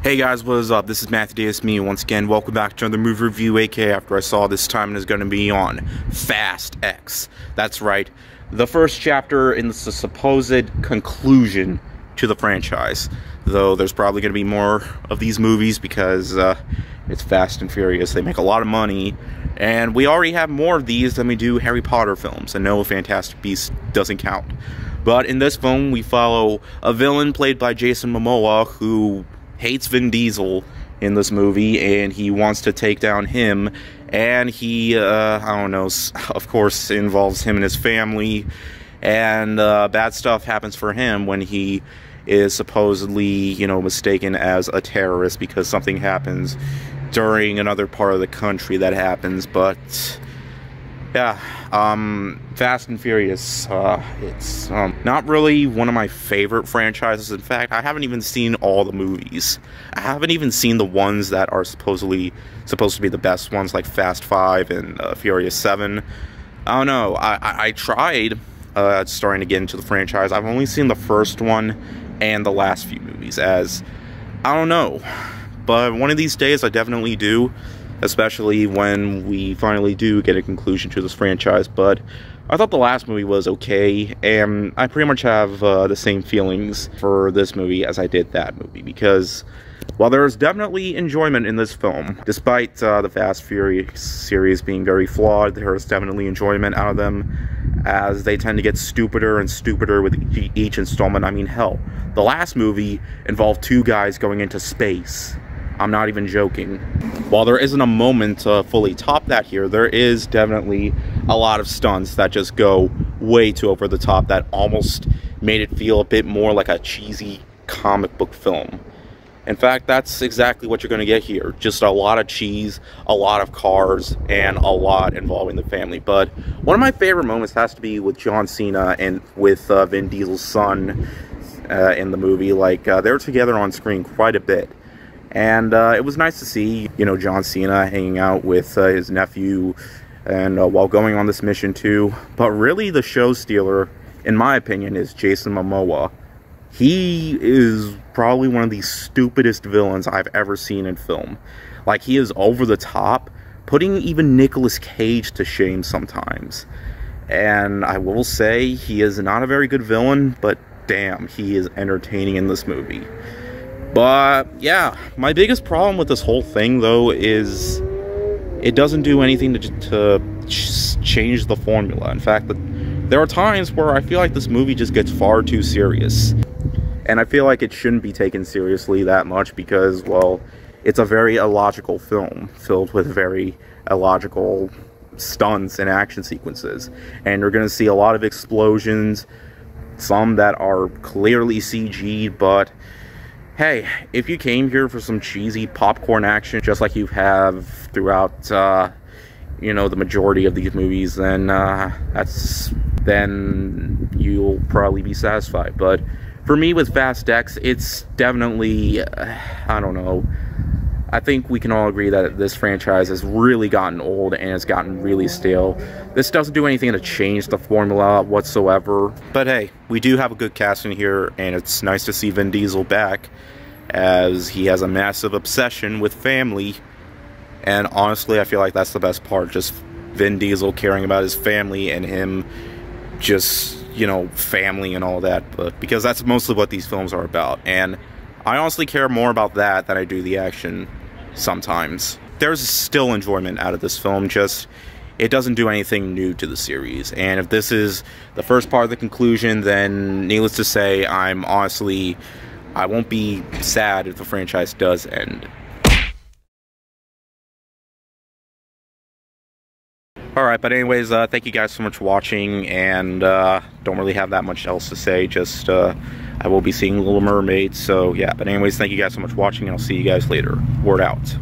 Hey guys, what is up? This is Matthew Davis, me once again. Welcome back to another movie review, aka after I saw this time it is going to be on Fast X. That's right, the first chapter in the supposed conclusion to the franchise. Though there's probably going to be more of these movies because it's Fast and Furious. They make a lot of money, and we already have more of these than we do Harry Potter films. And no, Fantastic Beasts doesn't count. But in this film, we follow a villain played by Jason Momoa who hates Vin Diesel in this movie, and he wants to take down him, and he, I don't know, of course involves him and his family, and bad stuff happens for him when he is supposedly, you know, mistaken as a terrorist because something happens during another part of the country that happens. But yeah, Fast and Furious, it's not really one of my favorite franchises. In fact, I haven't even seen all the movies. I haven't even seen the ones that are supposed to be the best ones, like Fast 5 and Furious 7. I don't know, I tried starting to get into the franchise. I've only seen the first one and the last few movies, as, I don't know, but one of these days I definitely do. Especially when we finally do get a conclusion to this franchise. But I thought the last movie was okay, and I pretty much have the same feelings for this movie as I did that movie, because while there's definitely enjoyment in this film, despite the Fast Furious series being very flawed, there's definitely enjoyment out of them, as they tend to get stupider and stupider with each installment. I mean, hell, the last movie involved two guys going into space. I'm not even joking. While there isn't a moment to fully top that here, there is definitely a lot of stunts that just go way too over the top, that almost made it feel a bit more like a cheesy comic book film. In fact, that's exactly what you're going to get here. Just a lot of cheese, a lot of cars, and a lot involving the family. But one of my favorite moments has to be with John Cena and with Vin Diesel's son in the movie. Like, they're together on screen quite a bit. And it was nice to see, you know, John Cena hanging out with his nephew, and while going on this mission too. But really, the show stealer, in my opinion, is Jason Momoa. He is probably one of the stupidest villains I've ever seen in film. Like, he is over the top, putting even Nicolas Cage to shame sometimes. And I will say, he is not a very good villain, but damn, he is entertaining in this movie. But yeah, my biggest problem with this whole thing, though, is it doesn't do anything to change the formula. In fact, there are times where I feel like this movie just gets far too serious. And I feel like it shouldn't be taken seriously that much because, well, it's a very illogical film filled with very illogical stunts and action sequences. And you're going to see a lot of explosions, some that are clearly CG'd, but hey, if you came here for some cheesy popcorn action, just like you have throughout, you know, the majority of these movies, then then you'll probably be satisfied. But for me, with Fast X, it's definitely, I don't know, I think we can all agree that this franchise has really gotten old and it's gotten really stale. This doesn't do anything to change the formula whatsoever. But hey, we do have a good cast in here, and it's nice to see Vin Diesel back, as he has a massive obsession with family. And honestly, I feel like that's the best part, just Vin Diesel caring about his family and him just, you know, family and all that. But because that's mostly what these films are about, and I honestly care more about that than I do the action sometimes. There's still enjoyment out of this film, just it doesn't do anything new to the series. And if this is the first part of the conclusion, then needless to say, I won't be sad if the franchise does end. Alright, but anyways, thank you guys so much for watching, and don't really have that much else to say, just I will be seeing Little Mermaid, so yeah. But anyways, thank you guys so much for watching, and I'll see you guys later. Word out.